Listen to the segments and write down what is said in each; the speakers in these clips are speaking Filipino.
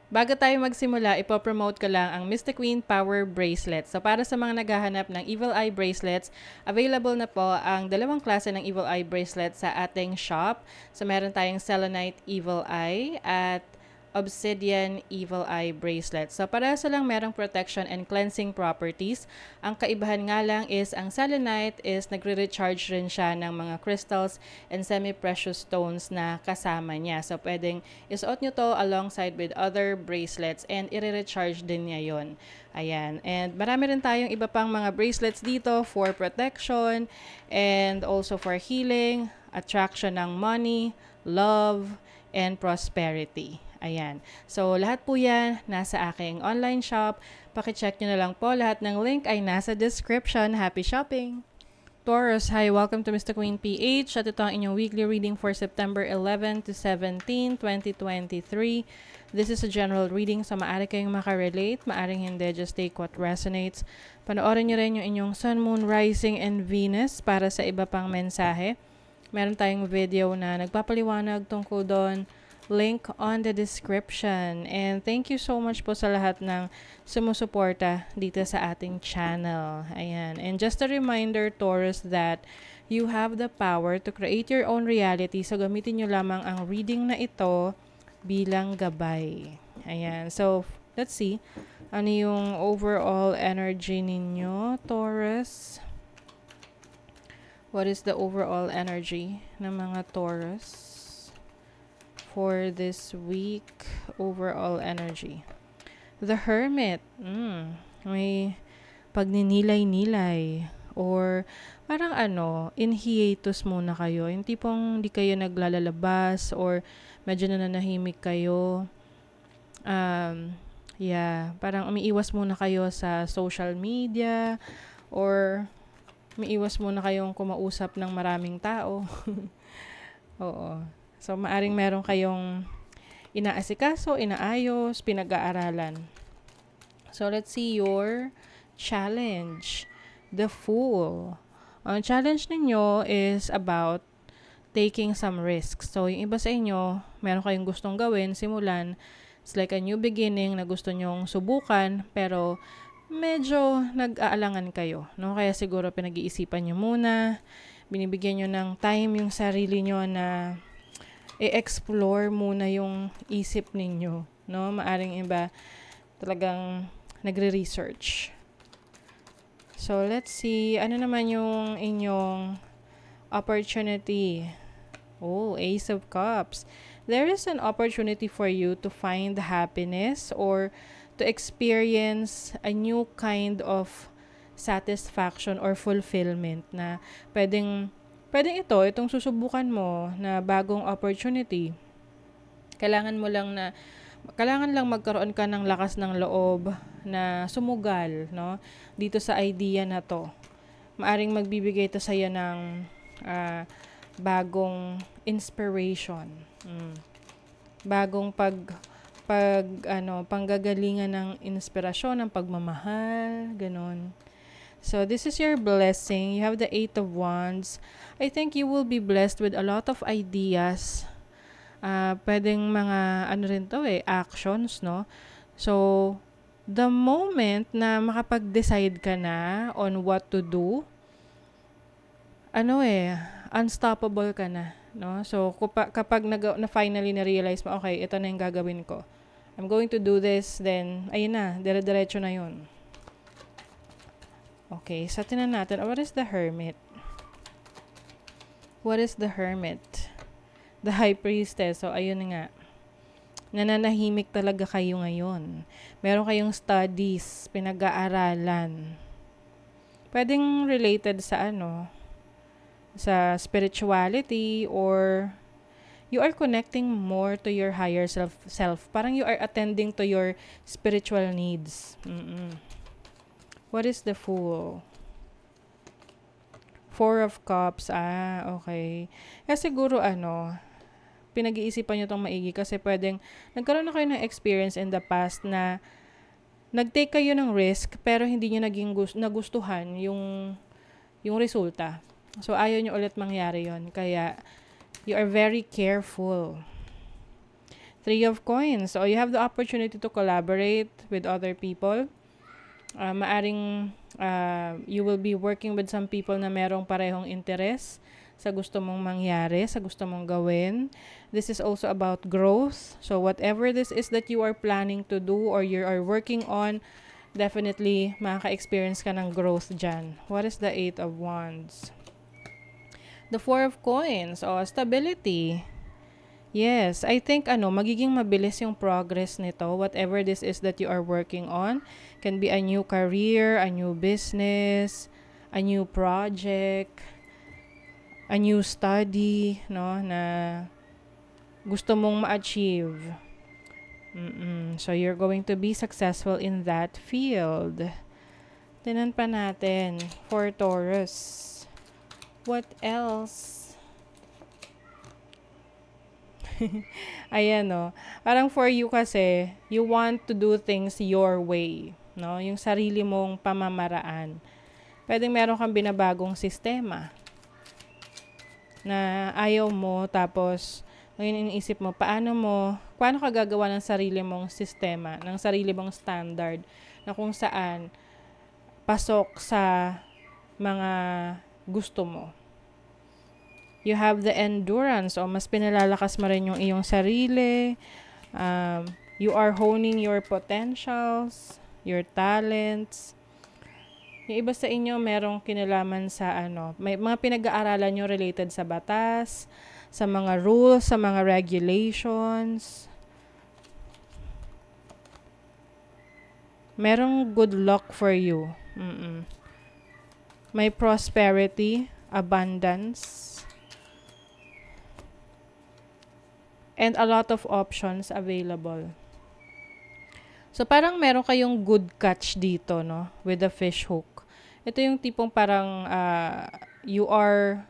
Bago tayo magsimula, ipopromote ko lang ang Mystic Queen Power Bracelet. So para sa mga naghahanap ng Evil Eye Bracelets, available na po ang dalawang klase ng Evil Eye Bracelet sa ating shop. So meron tayong Selenite Evil Eye at Obsidian Evil Eye Bracelet. So parehas lang merong protection and cleansing properties. Ang kaibahan nga lang is ang Selenite is nagre-recharge rin siya ng mga crystals and semi-precious stones na kasama niya. So pwedeng isuot nyo to alongside with other bracelets and i-recharge din niya yon. Ayan. And marami rin tayong iba pang mga bracelets dito for protection and also for healing, attraction ng money, love, and prosperity. Ayan. So, lahat po yan nasa aking online shop. Pakicheck nyo na lang po. Lahat ng link ay nasa description. Happy shopping! Taurus, hi! Welcome to Mr. Queen PH. At ito ang inyong weekly reading for September 11 to 17, 2023. This is a general reading, so maaari kayong makarelate, maaring hindi, just take what resonates. Panoorin nyo rin yung inyong Sun, Moon, Rising, and Venus para sa iba pang mensahe. Meron tayong video na nagpapaliwanag tungkol doon. Link on the description. And thank you so much po sa lahat ng sumusuporta dito sa ating channel. Ayan. And just a reminder, Taurus, that you have the power to create your own reality. So, gamitin nyo lamang ang reading na ito bilang gabay. Ayan. So, let's see. Ano yung overall energy ninyo, Taurus? What is the overall energy ng mga Taurus for this week? Overall energy. The Hermit. May pagninilay-nilay. Or parang in hiatus muna kayo. Yung tipong di kayo naglalabas or medyo nananahimik kayo. Parang umiiwas muna kayo sa social media or umiiwas muna kayong kumausap ng maraming tao. Oo. So, maaring meron kayong inaasikaso, inaayos, pinag-aaralan. So, let's see your challenge. The Fool. Ang challenge ninyo is about taking some risks. So, yung iba sa inyo, meron kayong gustong gawin, simulan. It's like a new beginning na gusto nyong subukan, pero medyo nag-aalangan kayo. No? Kaya siguro pinag-iisipan nyo muna, binibigyan nyo ng time yung sarili nyo na i-explore muna yung isip ninyo, no? Maaring iba talagang nagre-research. So, let's see. Ano naman yung inyong opportunity? Oh, Ace of Cups. There is an opportunity for you to find happiness or to experience a new kind of satisfaction or fulfillment na pwedeng itong susubukan mo na bagong opportunity. Kailangan lang magkaroon ka ng lakas ng loob na sumugal, no? Dito sa idea na to. Maaring magbibigay ito sa'yo ng bagong inspiration. Bagong panggagalingan ng inspirasyon, ng pagmamahal, ganon. So, this is your blessing. You have the 8 of Wands. I think you will be blessed with a lot of ideas. Pwedeng mga, actions, no? So, the moment na makapag-decide ka na on what to do, unstoppable ka na, no? So, kapag na finally na-realize mo, okay, ito na yung gagawin ko. I'm going to do this, then, ayun na, dire-diretso na yun. Okay, so tinan natin. What is the Hermit? What is the Hermit? The High Priestess. So, ayun nga. Nananahimik talaga kayo ngayon. Meron kayong studies, pinag-aaralan. Pwedeng related sa sa spirituality or you are connecting more to your higher self. Parang you are attending to your spiritual needs. What is the Fool? 4 of Cups. Okay. Kaya siguro pinag-iisipan nyo itong maigi kasi pwedeng nagkaroon na kayo ng experience in the past na nag-take kayo ng risk pero hindi nyo nagustuhan yung resulta. So, ayaw nyo ulit mangyari yon. Kaya, you are very careful. Three of Coins. So, you have the opportunity to collaborate with other people. Maaring you will be working with some people na merong parehong interes sa gusto mong mangyari, sa gusto mong gawin. This is also about growth. So, whatever this is that you are planning to do or you are working on, definitely makaka-experience ka ng growth dyan. What is the Eight of Wands? The Four of Coins. Stability. Yes, I think magiging mabilis yung progress nito. Whatever this is that you are working on. Can be a new career, a new business, a new project, a new study, no, na gusto mong ma-achieve. So, you're going to be successful in that field. Tinan pa natin for Taurus. What else? Ayan, no. Parang for you kasi, you want to do things your way, no? Yung sarili mong pamamaraan. Pwedeng meron kang binabagong sistema na ayaw mo, tapos ngayon iniisip mo, paano ka gagawa ng sarili mong sistema, ng sarili mong standard, na kung saan pasok sa mga gusto mo. You have the endurance, mas pinalalakas mo rin yung iyong sarili. You are honing your potentials, your talents. Yung iba sa inyo, merong kinalaman sa may mga pinag-aaralan nyo related sa batas, sa mga rules, sa mga regulations. Merong good luck for you. May prosperity, abundance, and a lot of options available. So, parang meron kayong good catch dito, no? With the fish hook. Ito yung tipong parang you are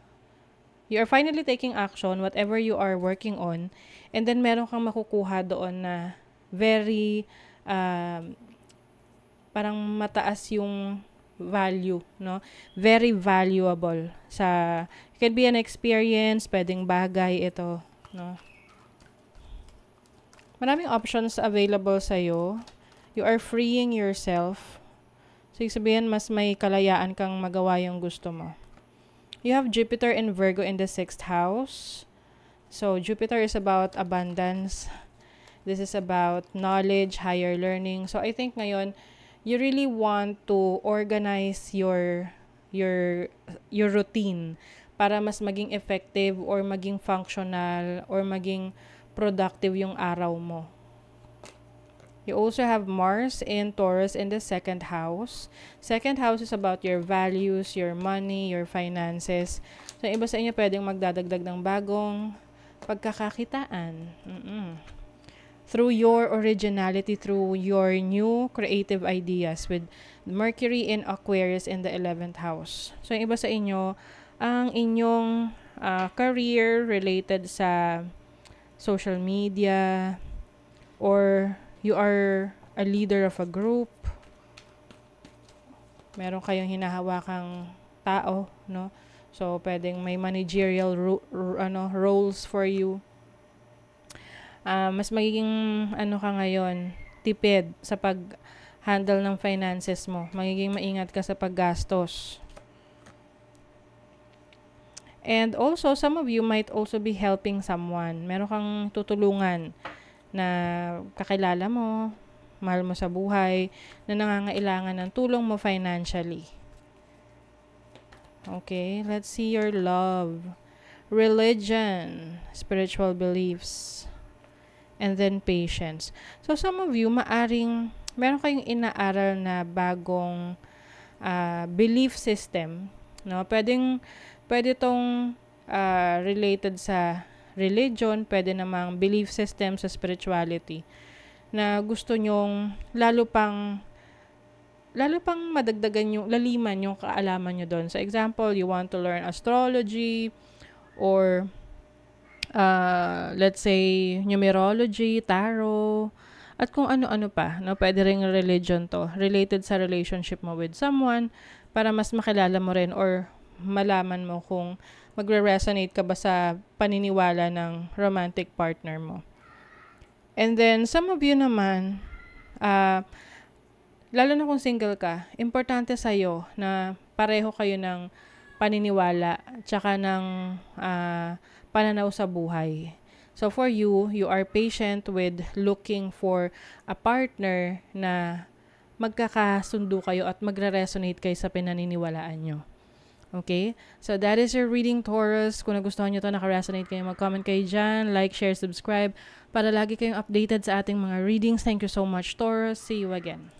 finally taking action, whatever you are working on, and then meron kang makukuha doon na very, parang mataas yung value, no? Very valuable. It can be an experience, pwedeng bagay ito, no? Maraming options available sa'yo. You are freeing yourself. So, sabihin, mas may kalayaan kang magawa yung gusto mo. You have Jupiter and Virgo in the 6th house. So, Jupiter is about abundance. This is about knowledge, higher learning. So, I think ngayon, you really want to organize your routine para mas maging effective or maging functional or maging productive yung araw mo. You also have Mars in Taurus in the 2nd house. 2nd house is about your values, your money, your finances. So, iba sa inyo pwedeng magdadagdag ng bagong pagkakakitaan. Through your originality, through your new creative ideas with Mercury in Aquarius in the 11th house. So, iba sa inyo, ang inyong career related sa social media, or you are a leader of a group, meron kayong hinahawakang tao, no? So, pwedeng may managerial roles for you. Mas magiging ka ngayon, tipid sa pag-handle ng finances mo. Magiging maingat ka sa paggastos. And also, some of you might also be helping someone. Meron kang tutulungan na kakilala mo, mahal mo sa buhay, na nangangailangan ng tulong mo financially. Okay, let's see your love. Religion, spiritual beliefs, and then patience. So, some of you, meron kayong inaaral na bagong belief system. No? Pwede itong related sa religion, pwede namang belief system sa spirituality, na gusto nyong lalo pang madagdagan laliman yung kaalaman nyo doon. So, example, you want to learn astrology, or let's say, numerology, tarot, at kung ano-ano pa. No? Pwede ring religion to, related sa relationship mo with someone, para mas makilala mo rin or malaman mo kung magre-resonate ka ba sa paniniwala ng romantic partner mo. And then, some of you naman, lalo na kung single ka, importante sa'yo na pareho kayo ng paniniwala tsaka ng pananaw sa buhay. So for you, you are patient with looking for a partner na magkakasundo kayo at magre-resonate kayo sa pinaniniwalaan nyo. Okay? So that is your reading, Taurus. Kung nagustuhan nyo to, naka-resonate kayo, mag-comment kayo dyan, like, share, subscribe para lagi kayong updated sa ating mga readings. Thank you so much, Taurus. See you again.